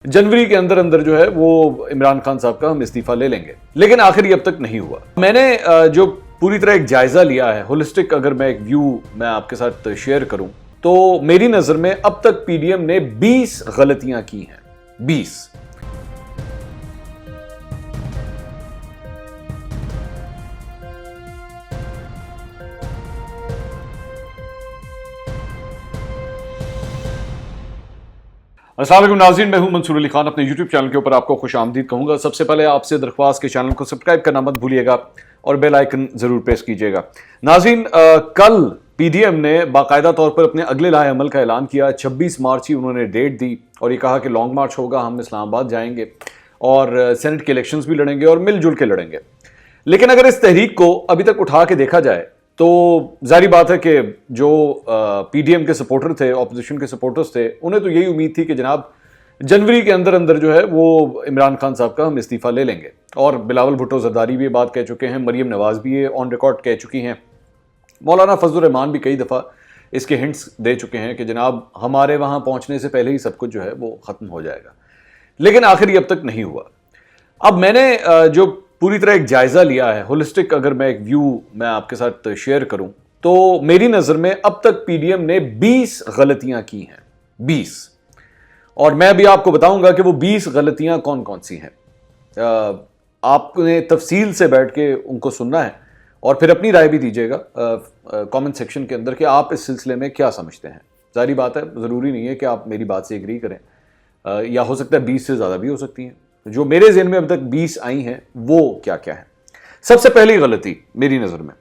जनवरी के अंदर अंदर जो है वो इमरान खान साहब का हम इस्तीफा ले लेंगे, लेकिन आखिर ये अब तक नहीं हुआ। मैंने जो पूरी तरह एक जायजा लिया है, होलिस्टिक अगर मैं एक व्यू मैं आपके साथ शेयर करूं तो मेरी नजर में अब तक पीडीएम ने 20 गलतियां की हैं। 20। अस्सलाम वालेकुम नाज़रीन, मैं हूं मंसूर अली खान। अपने यूट्यूब चैनल के ऊपर आपको खुश आमदीद कहूंगा। सबसे पहले आपसे दरख्वास्त के चैनल को सब्सक्राइब करना मत भूलिएगा और बेल आइकन जरूर प्रेस कीजिएगा। नाज़रीन, कल पीडीएम ने बाकायदा तौर पर अपने अगले लाए अमल का ऐलान किया। 26 मार्च ही उन्होंने डेट दी और ये कहा कि लॉन्ग मार्च होगा, हम इस्लामाबाद जाएंगे और सेनेट के इलेक्शंस भी लड़ेंगे और मिलजुल के लड़ेंगे। लेकिन अगर इस तहरीक को अभी तक उठा के देखा जाए तो जारी बात है कि जो पीडीएम के सपोर्टर थे, ऑपोजिशन के सपोर्टर्स थे, उन्हें तो यही उम्मीद थी कि जनाब जनवरी के अंदर अंदर जो है वो इमरान खान साहब का हम इस्तीफा ले लेंगे। और बिलावल भुट्टो जरदारी भी ये बात कह चुके हैं, मरियम नवाज भी ये ऑन रिकॉर्ड कह चुकी हैं, मौलाना फजलुर रहमान भी कई दफ़ा इसके हिंट्स दे चुके हैं कि जनाब हमारे वहाँ पहुँचने से पहले ही सब कुछ जो है वो ख़त्म हो जाएगा। लेकिन आखिर ये अब तक नहीं हुआ। अब मैंने जो पूरी तरह एक जायजा लिया है, होलिस्टिक अगर मैं एक व्यू मैं आपके साथ शेयर करूं तो मेरी नजर में अब तक पीडीएम ने 20 गलतियां की हैं। 20। और मैं भी आपको बताऊंगा कि वो 20 गलतियां कौन कौन सी हैं। आपने तफसील से बैठ के उनको सुनना है और फिर अपनी राय भी दीजिएगा कमेंट सेक्शन के अंदर कि आप इस सिलसिले में क्या समझते हैं। जारी बात है, ज़रूरी नहीं है कि आप मेरी बात से एग्री करें, या हो सकता है 20 से ज़्यादा भी हो सकती हैं। जो मेरे ज़हन में अब तक 20 आई हैं वो क्या क्या है। सबसे पहली गलती मेरी नज़र में,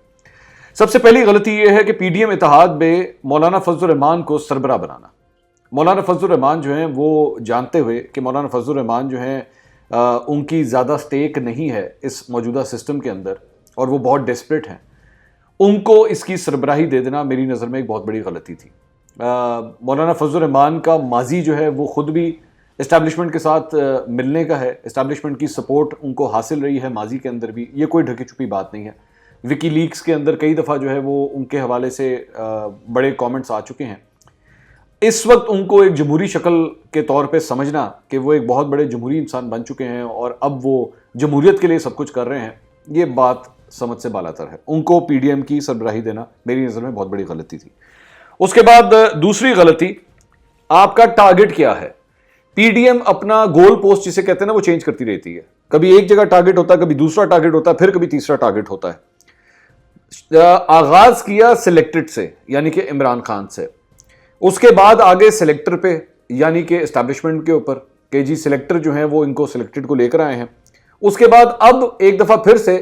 सबसे पहली गलती यह है कि पीडीएम इत्तेहाद में मौलाना फजलुर रहमान को सरबराह बनाना। मौलाना फजलुर रहमान जो हैं वो जानते हुए कि मौलाना फजलुर रहमान जो हैं उनकी ज़्यादा स्टेक नहीं है इस मौजूदा सिस्टम के अंदर और वो बहुत डेस्परेट हैं, उनको इसकी सरबराही दे देना मेरी नज़र में एक बहुत बड़ी गलती थी। मौलाना फजलुर रहमान का माजी जो है वो ख़ुद भी इस्टेब्लिशमेंट के साथ मिलने का है, इस्टेब्लिशमेंट की सपोर्ट उनको हासिल रही है माजी के अंदर भी, ये कोई ढकी छुपी बात नहीं है। विकी लीक्स के अंदर कई दफ़ा जो है वो उनके हवाले से बड़े कमेंट्स आ चुके हैं। इस वक्त उनको एक जमहूरी शक्ल के तौर पे समझना कि वो एक बहुत बड़े जमहूरी इंसान बन चुके हैं और अब वो जमहूरियत के लिए सब कुछ कर रहे हैं, ये बात समझ से बालातर है। उनको पीडीएम की सरबराही देना मेरी नज़र में बहुत बड़ी गलती थी। उसके बाद दूसरी गलती, आपका टारगेट क्या है। पीडीएम अपना गोल पोस्ट जिसे कहते हैं ना वो चेंज करती रहती है। कभी एक जगह टारगेट होता है, कभी दूसरा टारगेट होता है, फिर कभी तीसरा टारगेट होता है। आगाज किया सिलेक्टेड से यानी कि इमरान खान से, उसके बाद आगे सिलेक्टर पे यानी कि एस्टैब्लिशमेंट के ऊपर कि जी सिलेक्टर जो हैं वो इनको सिलेक्टेड को लेकर आए हैं। उसके बाद अब एक दफा फिर से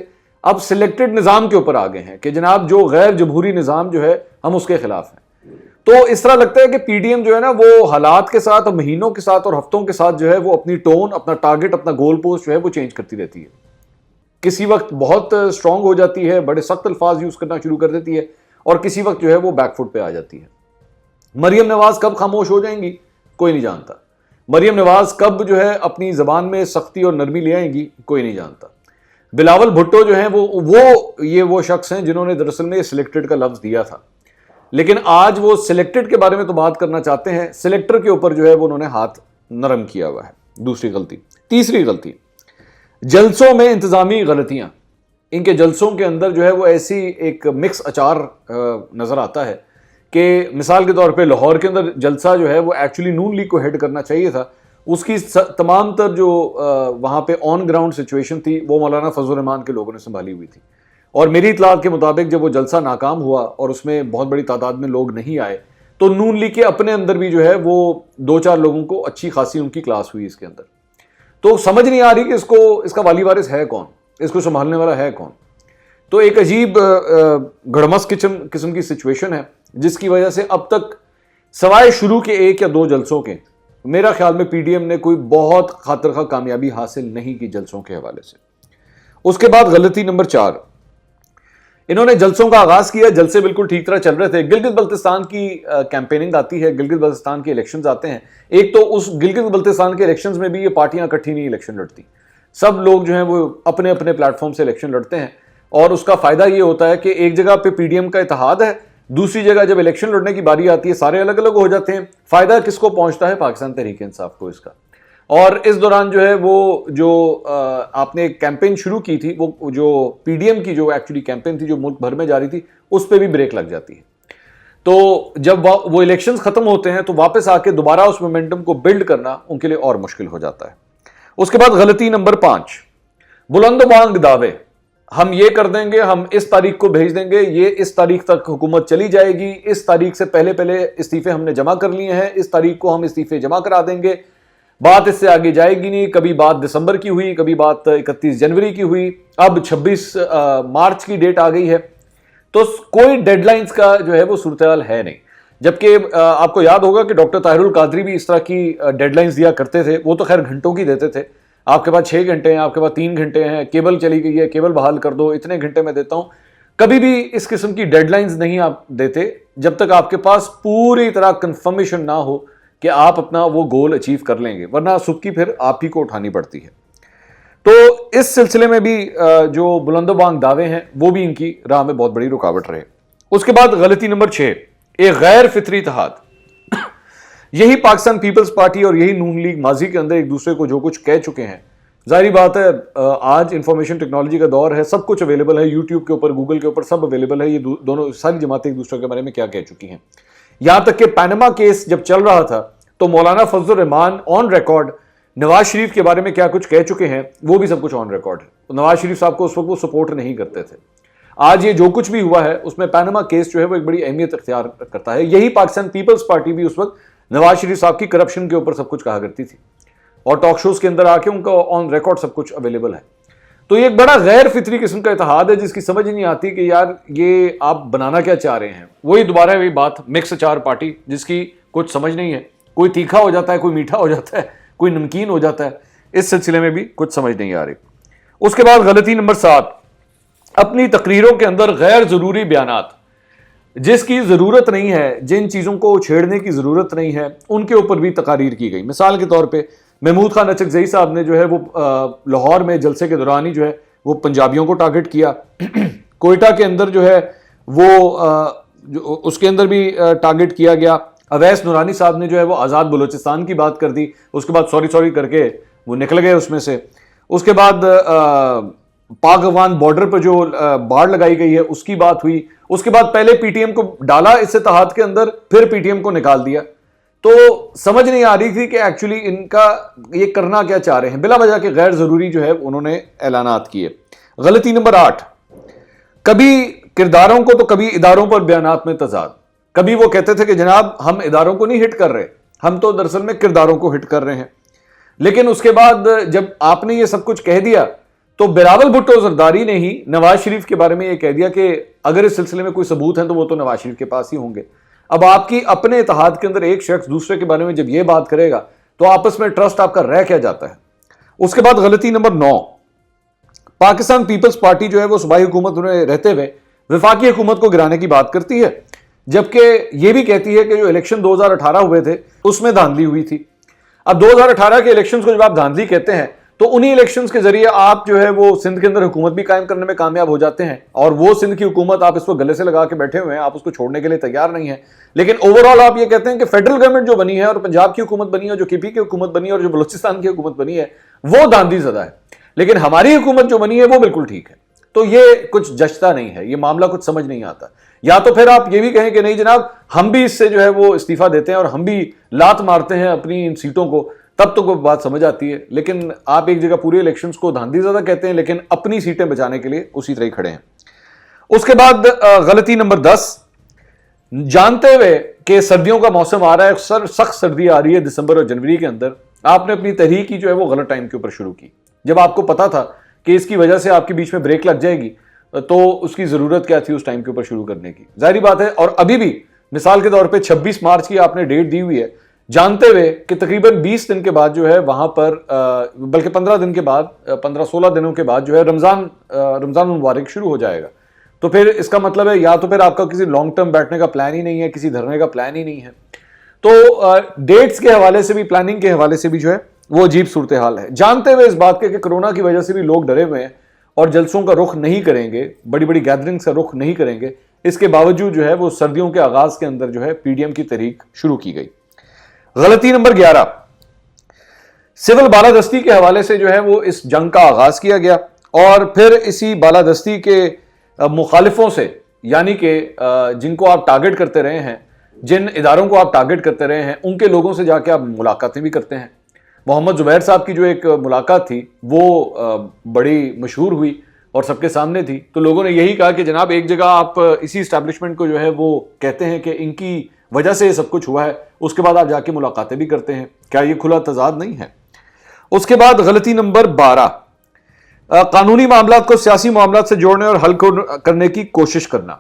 अब सिलेक्टेड निज़ाम के ऊपर आ गए हैं कि जनाब जो गैर जमहूरी निज़ाम जो है हम उसके खिलाफ हैं। तो इस तरह लगता है कि पीडीएम जो है ना वो हालात के साथ, महीनों के साथ और हफ्तों के साथ जो है वो अपनी टोन, अपना टारगेट, अपना गोल पोस्ट जो है वो चेंज करती रहती है। किसी वक्त बहुत स्ट्रांग हो जाती है, बड़े सख्त अल्फाज यूज करना शुरू कर देती है और किसी वक्त जो है वो बैकफुट पे आ जाती है। मरियम नवाज कब खामोश हो जाएंगी कोई नहीं जानता। मरियम नवाज कब जो है अपनी जबान में सख्ती और नरमी ले आएंगी कोई नहीं जानता। बिलावल भुट्टो जो है वो शख्स हैं जिन्होंने दरअसल में सिलेक्टेड का लफ्ज दिया था, लेकिन आज वो सिलेक्टेड के बारे में तो बात करना चाहते हैं, सिलेक्टर के ऊपर जो है वो उन्होंने हाथ नरम किया हुआ है। दूसरी गलती। तीसरी गलती, जलसों में इंतजामी गलतियां। इनके जलसों के अंदर जो है वो ऐसी एक मिक्स अचार नजर आता है कि मिसाल के तौर पे लाहौर के अंदर जलसा जो है वो एक्चुअली नून लीग को हेड करना चाहिए था, उसकी तमाम तर जो वहाँ पे ऑन ग्राउंड सिचुएशन थी वो मौलाना फजलुर रहमान के लोगों ने संभाली हुई थी। और मेरी इतलात के मुताबिक जब वो जलसा नाकाम हुआ और उसमें बहुत बड़ी तादाद में लोग नहीं आए तो नून लीग के अपने अंदर भी जो है वो 2-4 लोगों को अच्छी खासी उनकी क्लास हुई इसके अंदर। तो समझ नहीं आ रही कि इसका वाली वारिस है कौन, इसको संभालने वाला है कौन। तो एक अजीब गड़मस किस्म की सिचुएशन है जिसकी वजह से अब तक सवाए शुरू के 1 या 2 जलसों के मेरा ख्याल में पीडीएम ने कोई बहुत खातिर कामयाबी हासिल नहीं की जलसों के हवाले से। उसके बाद गलती नंबर 4, इन्होंने जलसों का आगाज किया, जलसे बिल्कुल ठीक तरह चल रहे थे। गिलगित बल्तिस्तान की कैंपेनिंग आती है, गिलगित बल्तिस्तान के इलेक्शंस आते हैं। एक तो उस गिलगित बल्तिस्तान के इलेक्शंस में भी ये पार्टियां इकट्ठी नहीं इलेक्शन लड़ती, सब लोग जो हैं वो अपने अपने प्लेटफॉर्म से इलेक्शन लड़ते हैं और उसका फायदा ये होता है कि एक जगह पे पीडीएम का इत्तेहाद है, दूसरी जगह जब इलेक्शन लड़ने की बारी आती है सारे अलग अलग हो जाते हैं। फायदा किसको पहुंचता है? पाकिस्तान तहरीक इंसाफ को इसका। और इस दौरान जो है वो जो आपने एक कैंपेन शुरू की थी, वो जो पीडीएम की जो एक्चुअली कैंपेन थी जो मुल्क भर में जारी थी, उस पर भी ब्रेक लग जाती है। तो जब वो इलेक्शंस खत्म होते हैं तो वापस आके दोबारा उस मोमेंटम को बिल्ड करना उनके लिए और मुश्किल हो जाता है। उसके बाद गलती नंबर 5, बुलंदबांग दावे। हम ये कर देंगे, हम इस तारीख को भेज देंगे, ये इस तारीख तक हुकूमत चली जाएगी, इस तारीख से पहले पहले इस्तीफे हमने जमा कर लिए हैं, इस तारीख को हम इस्तीफे जमा करा देंगे, बात इससे आगे जाएगी नहीं। कभी बात दिसंबर की हुई, कभी बात 31 जनवरी की हुई, अब 26 मार्च की डेट आ गई है। तो कोई डेडलाइंस का जो है वो सूरत-ए-हाल है नहीं। जबकि आपको याद होगा कि डॉक्टर ताहिरुल कादरी भी इस तरह की डेडलाइंस दिया करते थे। वो तो खैर घंटों की देते थे, आपके पास 6 घंटे हैं, आपके पास 3 घंटे हैं, केबल चली गई है, केबल बहाल कर दो, इतने घंटे में देता हूं। कभी भी इस किस्म की डेडलाइंस नहीं आप देते जब तक आपके पास पूरी तरह कंफर्मेशन ना हो कि आप अपना वो गोल अचीव कर लेंगे, वरना सुबकी फिर आप ही को उठानी पड़ती है। तो इस सिलसिले में भी जो बुलंदबांग दावे हैं वो भी इनकी राह में बहुत बड़ी रुकावट रहे। उसके बाद गलती नंबर 6, एक गैर फितरी इत्तेहाद। यही पाकिस्तान पीपल्स पार्टी और यही नून लीग माजी के अंदर एक दूसरे को जो कुछ कह चुके हैं, जाहिर बात है आज इंफॉर्मेशन टेक्नोलॉजी का दौर है, सब कुछ अवेलेबल है, यूट्यूब के ऊपर, गूगल के ऊपर सब अवेलेबल है। ये दोनों सारी जमातें एक दूसरे के बारे में क्या कह चुकी हैं। यहां तक कि पैनामा केस जब चल रहा था तो मौलाना फजलुर रहमान ऑन रिकॉर्ड नवाज शरीफ के बारे में क्या कुछ कह चुके हैं, वो भी सब कुछ ऑन रिकॉर्ड है। तो नवाज शरीफ साहब को उस वक्त वो सपोर्ट नहीं करते थे। आज ये जो कुछ भी हुआ है उसमें पैनामा केस जो है वो एक बड़ी अहमियत अख्तियार करता है। यही पाकिस्तान पीपल्स पार्टी भी उस वक्त नवाज शरीफ साहब की करप्शन के ऊपर सब कुछ कहा करती थी और टॉक शोज के अंदर आके उनका ऑन रिकॉर्ड सब कुछ अवेलेबल है। तो ये एक बड़ा गैर फितरी किस्म का इत्तेहाद है जिसकी समझ ही नहीं आती कि यार ये आप बनाना क्या चाह रहे हैं। वही दोबारा वही बात, मिक्स अचार पार्टी जिसकी कुछ समझ नहीं है, कोई तीखा हो जाता है, कोई मीठा हो जाता है, कोई नमकीन हो जाता है। इस सिलसिले में भी कुछ समझ नहीं आ रही। उसके बाद गलती नंबर 7, अपनी तकरीरों के अंदर गैर जरूरी बयानात। जिसकी जरूरत नहीं है, जिन चीजों को छेड़ने की जरूरत नहीं है, उनके ऊपर भी तकारीर की गई। मिसाल के तौर पे महमूद खान अचकजई साहब ने जो है वो लाहौर में जलसे के दौरान ही जो है वो पंजाबियों को टारगेट किया। कोयटा के अंदर जो है वो उसके अंदर भी टारगेट किया गया। अवैस नूरानी साहब ने जो है वो आज़ाद बलूचिस्तान की बात कर दी, उसके बाद सॉरी करके वो निकल गए उसमें से। उसके बाद पाक अफगान बॉर्डर पर जो बाड़ लगाई गई है उसकी बात हुई। उसके बाद पहले पीटीएम को डाला इस इत्तेहाद के अंदर, फिर पीटीएम को निकाल दिया। तो समझ नहीं आ रही थी कि एक्चुअली इनका ये करना क्या चाह रहे हैं। बिला वजह के गैर जरूरी जो है उन्होंने ऐलानात किए। गलती नंबर 8, कभी किरदारों को तो कभी इदारों पर बयानात में तजाद। कभी वो कहते थे कि जनाब हम इदारों को नहीं हिट कर रहे, हम तो दरअसल में किरदारों को हिट कर रहे हैं। लेकिन उसके बाद जब आपने ये सब कुछ कह दिया तो बिलावल भुट्टो जरदारी ने ही नवाज शरीफ के बारे में ये कह दिया कि अगर इस सिलसिले में कोई सबूत है तो वो तो नवाज शरीफ के पास ही होंगे। अब आपकी अपने इत्तेहाद के अंदर एक शख्स दूसरे के बारे में जब ये बात करेगा तो आपस में ट्रस्ट आपका रह क्या जाता है। उसके बाद गलती नंबर 9, पाकिस्तान पीपल्स पार्टी जो है वो सूबाई हुकूमत में रहते हुए वफाकी हुकूमत को गिराने की बात करती है, जबकि ये भी कहती है कि जो इलेक्शन 2018 हुए थे उसमें धांधली हुई थी। अब 2018 के इलेक्शंस को जब आप धांधली कहते हैं तो उन्हीं इलेक्शंस के जरिए आप जो है वो सिंध के अंदर हुकूमत भी कायम करने में कामयाब हो जाते हैं और वो सिंध की हुकूमत आप इसको गले से लगा के बैठे हुए हैं, आप उसको छोड़ने के लिए तैयार नहीं है। लेकिन ओवरऑल आप ये कहते हैं कि फेडरल गवर्नमेंट जो बनी है और पंजाब की हुकूमत बनी है, जो केपी की हुकूमत बनी है और जो बलूचिस्तान की हुकूमत बनी है वो धांधली ज़दा है, लेकिन हमारी हुकूमत जो बनी है वो बिल्कुल ठीक है। तो ये कुछ जचता नहीं है, ये मामला कुछ समझ नहीं आता। या तो फिर आप ये भी कहें कि नहीं जनाब हम भी इससे जो है वो इस्तीफा देते हैं और हम भी लात मारते हैं अपनी इन सीटों को, तब तो कोई बात समझ आती है। लेकिन आप एक जगह पूरे इलेक्शंस को धांधली ज़्यादा कहते हैं लेकिन अपनी सीटें बचाने के लिए उसी तरह ही खड़े हैं। उसके बाद गलती नंबर 10, जानते हुए कि सर्दियों का मौसम आ रहा है, सख्त सर्दी आ रही है दिसंबर और जनवरी के अंदर, आपने अपनी तहरीक की जो है वो गलत टाइम के ऊपर शुरू की। जब आपको पता था कि इसकी वजह से आपके बीच में ब्रेक लग जाएगी तो उसकी जरूरत क्या थी उस टाइम के ऊपर शुरू करने की, जाहिर बात है। और अभी भी मिसाल के तौर पे 26 मार्च की आपने डेट दी हुई है, जानते हुए कि तकरीबन 20 दिन के बाद जो है वहां पर बल्कि 15 दिन के बाद 15-16 दिनों के बाद जो है रमजान मुबारक शुरू हो जाएगा। तो फिर इसका मतलब है या तो फिर आपका किसी लॉन्ग टर्म बैठने का प्लान ही नहीं है, किसी धरने का प्लान ही नहीं है। तो डेट्स के हवाले से भी, प्लानिंग के हवाले से भी जो है वो अजीब सूरत हाल है। जानते हुए इस बात के कि कोरोना की वजह से भी लोग डरे हुए हैं और जलसों का रुख नहीं करेंगे, बड़ी बड़ी गैदरिंग्स का रुख नहीं करेंगे, इसके बावजूद जो है वो सर्दियों के आगाज के अंदर जो है पीडीएम की तहरीक शुरू की गई। गलती नंबर 11, सिविल बालादस्ती के हवाले से जो है वो इस जंग का आगाज किया गया और फिर इसी बालादस्ती के मुखालिफों से, यानी कि जिनको आप टारगेट करते रहे हैं, जिन इदारों को आप टारगेट करते रहे हैं, उनके लोगों से जाके आप मुलाकातें भी करते हैं। मोहम्मद जुबैर साहब की जो एक मुलाकात थी वो बड़ी मशहूर हुई और सबके सामने थी। तो लोगों ने यही कहा कि जनाब एक जगह आप इसी इस्टेब्लिशमेंट को जो है वो कहते हैं कि इनकी वजह से ये सब कुछ हुआ है, उसके बाद आप जाके मुलाकातें भी करते हैं, क्या ये खुला तजाद नहीं है? उसके बाद गलती नंबर 12, कानूनी मामलात को सियासी मामलात से जोड़ने और हल करने की कोशिश करना।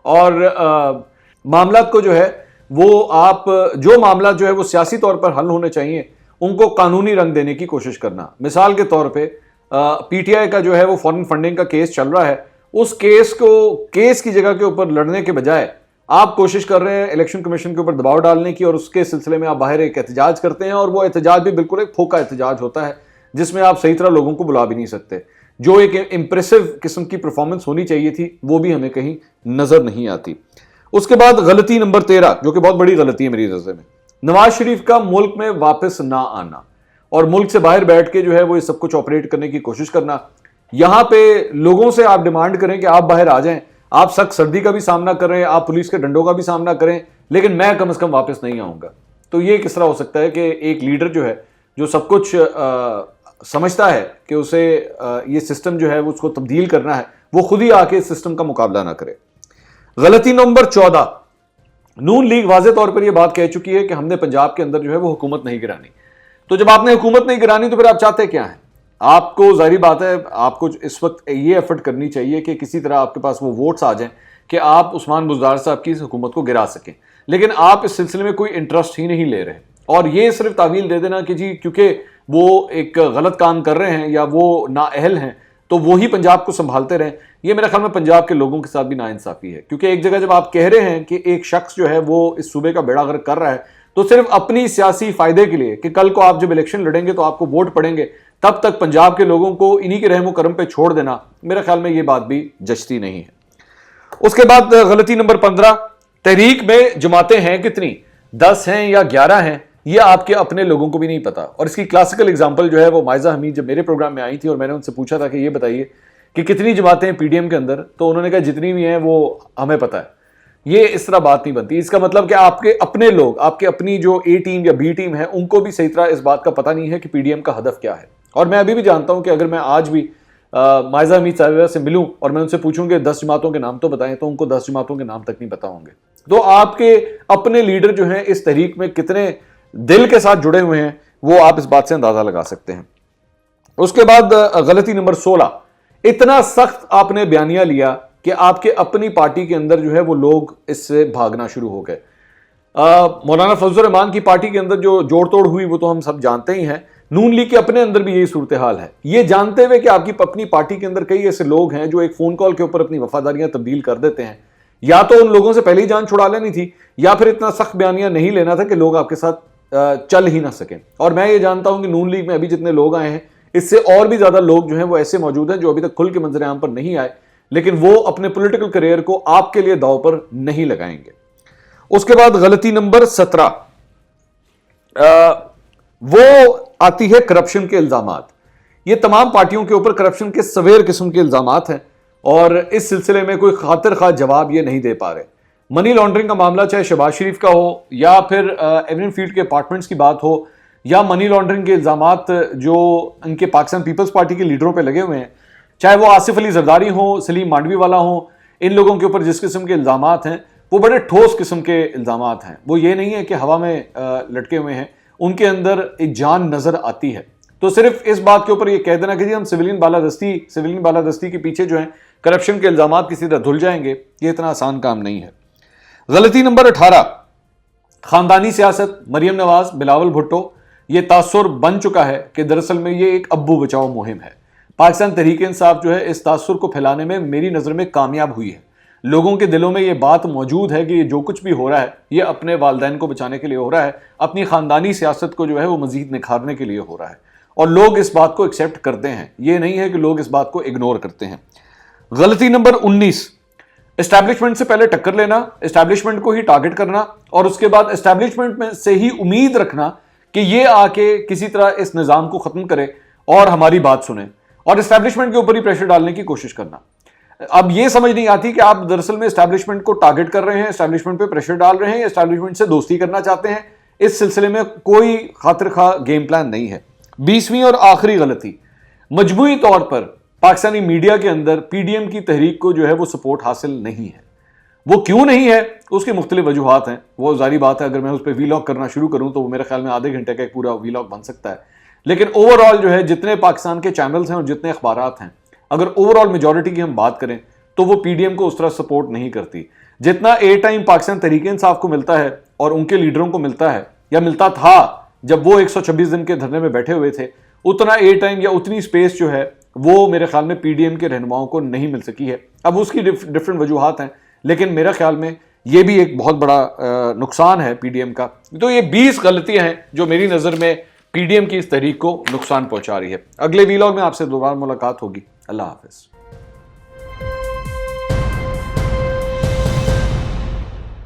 और मामलात को जो है वो आप जो मामला जो है वो सियासी तौर पर हल होने चाहिए उनको कानूनी रंग देने की कोशिश करना। मिसाल के तौर पे पीटीआई का जो है वो फॉरेन फंडिंग का केस चल रहा है, उस केस को केस की जगह के ऊपर लड़ने के बजाय आप कोशिश कर रहे हैं इलेक्शन कमीशन के ऊपर दबाव डालने की, और उसके सिलसिले में आप बाहर एक एहतजाज करते हैं और वो एहतजाज भी बिल्कुल एक फोका एहतजाज होता है जिसमें आप सही तरह लोगों को बुला भी नहीं सकते। जो एक इंप्रेसिव किस्म की परफॉर्मेंस होनी चाहिए थी वो भी हमें कहीं नजर नहीं आती। उसके बाद गलती नंबर 13, जो कि बहुत बड़ी गलती है मेरी नजर में, नवाज शरीफ का मुल्क में वापस ना आना और मुल्क से बाहर बैठ के जो है वो ये सब कुछ ऑपरेट करने की कोशिश करना। यहां पे लोगों से आप डिमांड करें कि आप बाहर आ जाएं, आप सख्त सर्दी का भी सामना कर रहे हैं, आप पुलिस के डंडों का भी सामना करें, लेकिन मैं कम से कम वापस नहीं आऊंगा। तो ये किस तरह हो सकता है कि एक लीडर जो है जो सब कुछ समझता है कि उसे ये सिस्टम जो है वो उसको तब्दील करना है, वो खुद ही आके इस सिस्टम का मुकाबला ना करे। गलती नंबर 14, नून लीग वाज़ेह तौर पर यह बात कह चुकी है कि हमने पंजाब के अंदर जो है वो हुकूमत नहीं गिरानी। तो जब आपने हुकूमत नहीं गिरानी तो फिर आप चाहते क्या हैं? आपको जाहिर बात है आपको इस वक्त ये एफर्ट करनी चाहिए कि किसी तरह आपके पास वो वोट्स आ जाएं कि आप उस्मान बुज़दार साहब की इस हुकूमत को गिरा सकें, लेकिन आप इस सिलसिले में कोई इंटरेस्ट ही नहीं ले रहे और ये सिर्फ तावील दे देना कि जी क्योंकि वो एक गलत काम कर रहे हैं या वो नाअहल हैं तो वो ही पंजाब को संभालते रहें। ये मेरे ख्याल में पंजाब के लोगों के साथ भी नाइंसाफी है, क्योंकि एक जगह जब आप कह रहे हैं कि एक शख्स जो है वो इस सूबे का बेड़ा गर्क कर रहा है तो सिर्फ अपनी सियासी फायदे के लिए कि कल को आप जब इलेक्शन लड़ेंगे तो आपको वोट पड़ेंगे, तब तक पंजाब के लोगों को इन्हीं के रहमो करम पे छोड़ देना, मेरे ख्याल में ये बात भी जचती नहीं है। उसके बाद गलती नंबर 15, तहरीक में जमातें हैं कितनी, 10 हैं या 11 हैं, ये आपके अपने लोगों को भी नहीं पता। और इसकी क्लासिकल एग्जांपल जो है वो माइजा हमीद जब मेरे प्रोग्राम में आई थी और मैंने उनसे पूछा था कि ये बताइए कि कितनी जमातें हैं पीडीएम के अंदर, तो उन्होंने कहा जितनी भी हैं वो हमें पता है। ये इस तरह बात नहीं बनती। इसका मतलब कि आपके अपने लोग, आपके अपनी जो ए टीम या बी टीम है, उनको भी सही तरह इस बात का पता नहीं है कि पीडीएम का हदफ क्या है। और मैं अभी भी जानता हूं कि अगर मैं आज भी माइजा हमीद साहिबा से मिलूं और मैं उनसे पूछूंगे 10 जमातों के नाम तो बताएं, तो उनको 10 जमातों के नाम तक नहीं पता होंगे। तो आपके अपने लीडर जो हैं इस तहरीक में कितने दिल के साथ जुड़े हुए हैं वो आप इस बात से अंदाजा लगा सकते हैं। उसके बाद गलती नंबर 16, इतना सख्त आपने बयानिया लिया कि आपके अपनी पार्टी के अंदर जो है वो लोग इससे भागना शुरू हो गए। मौलाना फजल रहमान की पार्टी के अंदर जो जोड़ तोड़ हुई वो तो हम सब जानते ही हैं। नून लीग के अपने अंदर भी यही सूरत हाल है। ये जानते हुए कि आपकी अपनी पार्टी के अंदर कई ऐसे लोग हैं जो एक फोन कॉल के ऊपर अपनी वफादारियां तब्दील कर देते हैं, या तो उन लोगों से पहले ही जान छुड़ा लेनी थी या फिर इतना सख्त बयानिया नहीं लेना था कि लोग आपके साथ चल ही ना सकें। और मैं ये जानता हूं कि नून लीग में अभी जितने लोग आए हैं इससे और भी ज्यादा लोग जो हैं वो ऐसे मौजूद हैं जो अभी तक खुल के मंजर आम पर नहीं आए, लेकिन वो अपने पॉलिटिकल करियर को आपके लिए दांव पर नहीं लगाएंगे। उसके बाद गलती नंबर 17, वो आती है करप्शन के इल्जामात। ये तमाम पार्टियों के ऊपर करप्शन के सवेर किस्म के इल्जामात हैं और इस सिलसिले में कोई खातिर खा जवाब ये नहीं दे पा रहे। मनी लॉन्ड्रिंग का मामला चाहे शहबाज शरीफ का हो या फिर एवरेन फील्ड के अपार्टमेंट्स की बात हो या मनी लॉन्ड्रिंग के इल्जामात जो इनके पाकिस्तान पीपल्स पार्टी के लीडरों पे लगे हुए हैं, चाहे वो आसिफ अली जरदारी हो, सलीम मांडवी वाला हो, इन लोगों के ऊपर जिस किस्म के इल्जामात हैं वो बड़े ठोस किस्म के इल्जामात हैं। वो ये नहीं है कि हवा में लटके हुए हैं, उनके अंदर एक जान नजर आती है। तो सिर्फ इस बात के ऊपर ये कह देना कि जी हम सिविलियन बालादस्ती के पीछे जो है करप्शन के इल्जामात किसी तरह धुल जाएंगे, ये इतना आसान काम नहीं है। गलती नंबर 18, खानदानी सियासत, मरियम नवाज, बिलावल भुट्टो, ये तासुर बन चुका है कि दरअसल में ये एक अब्बू बचाओ मुहिम है। पाकिस्तान तहरीक इंसाफ जो है इस तासुर को फैलाने में मेरी नज़र में कामयाब हुई है। लोगों के दिलों में ये बात मौजूद है कि ये जो कुछ भी हो रहा है ये अपने वालिदैन को बचाने के लिए हो रहा है, अपनी खानदानी सियासत को जो है वो मजीद निखारने के लिए हो रहा है, और लोग इस बात को एक्सेप्ट करते हैं। ये नहीं है कि लोग इस बात को इग्नोर करते हैं। गलती नंबर 19, एस्टैब्लिशमेंट से पहले टक्कर लेना, एस्टैब्लिशमेंट को ही टारगेट करना और उसके बाद एस्टैब्लिशमेंट में से ही उम्मीद रखना کہ یہ آ کے کسی طرح اس نظام کو ختم کرے اور ہماری بات سنیں اور اسٹیبلشمنٹ کے اوپر ہی پریشر ڈالنے کی کوشش کرنا. اب یہ سمجھ نہیں آتی کہ آپ دراصل میں اسٹیبلشمنٹ کو ٹارگٹ کر رہے ہیں, اسٹیبلشمنٹ پہ پریشر ڈال رہے ہیں, یا اسٹیبلشمنٹ سے دوستی کرنا چاہتے ہیں. اس سلسلے میں کوئی خاطر خواہ گیم پلان نہیں ہے. 20ویں اور آخری غلطی, مجموعی طور پر پاکستانی میڈیا کے اندر پی ڈی ایم کی تحریک کو جو ہے وہ سپورٹ حاصل نہیں ہے. وہ کیوں نہیں ہے اس کی مختلف وجوہات ہیں, وہ ظاہری بات ہے اگر میں اس پہ ویلاگ کرنا شروع کروں تو وہ میرے خیال میں آدھے گھنٹے کا ایک پورا ویلاگ بن سکتا ہے. لیکن اوور آل جو ہے جتنے پاکستان کے چینلز ہیں اور جتنے اخبارات ہیں, اگر اوور آل میجورٹی کی ہم بات کریں تو وہ پی ڈی ایم کو اس طرح سپورٹ نہیں کرتی جتنا اے ٹائم پاکستان تحریک انصاف کو ملتا ہے اور ان کے لیڈروں کو ملتا ہے, یا ملتا تھا جب وہ 126 دن کے دھرنے میں بیٹھے ہوئے تھے. اتنا اے ٹائم یا اتنی سپیس جو ہے وہ میرے خیال میں پی ڈی ایم کے رہنماؤں کو نہیں مل سکی ہے. اب اس کی ڈفرنٹ وجوہات ہیں, لیکن میرے خیال میں یہ بھی ایک بہت بڑا نقصان ہے پی ڈی ایم کا. تو یہ 20 غلطیاں ہیں جو میری نظر میں پی ڈی ایم کی اس تحریک کو نقصان پہنچا رہی ہے. اگلے ویلاگ میں آپ سے دوبارہ ملاقات ہوگی. اللہ حافظ.